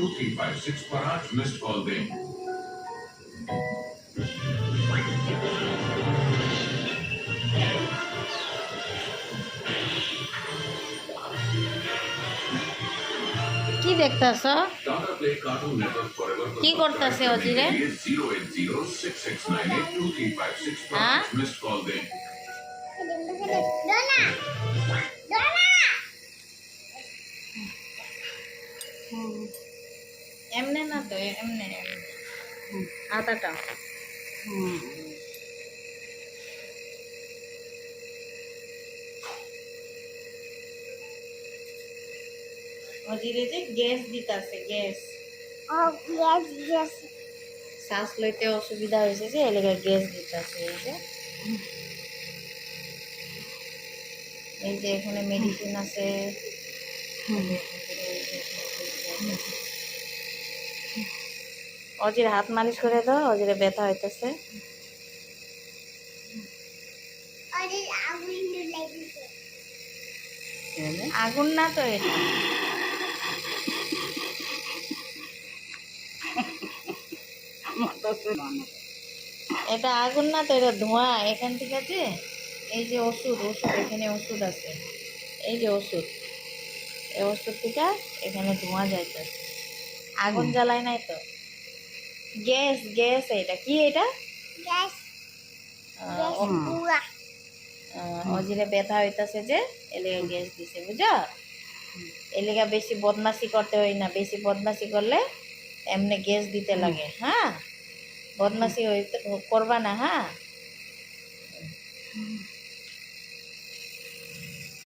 2356 पर 8 missed call दें। কি দেখতাছ? Tata Play Cartoon Network forever কি করতেছে অজিরে? 08066982356 पर हाँ? 8 मिस्ड कॉल दें। এমনে না তো, এমনে আতাটা। অজিরে যে গ্যাস দিতাছে, গ্যাস শ্বাস লইতে অসুবিধা হয়েছে যে এলাকায় গ্যাস দিতাছে। এই যে এখানে মেডিসিন আছে। অজির হাত মালিশ করে দাও, অজিরে ব্যথা হইতেছে। আগুন না তো এটা, এটা আগুন না তো, এটা ধোঁয়া। এখান থেকে যে এই যে ওষুধ, এখানে ওষুধ আছে, এই যে ওষুধ, এই ওষুধ থেকে এখানে ধোঁয়া যাইতেছে। আগুন জ্বালায় নাই তো। Gas, gas. এটা কি? এটা অজিরে ব্যথা হইতাছে যে এলাকা গ্যাস দিছে, বুঝা? এলাকা বেশি বদমাশি করতে হয় না, বেশি বদমাশি করলে এমনি গ্যাস দিতে লাগে। হ্যাঁ, বদমাশি করবা না। হ্যাঁ।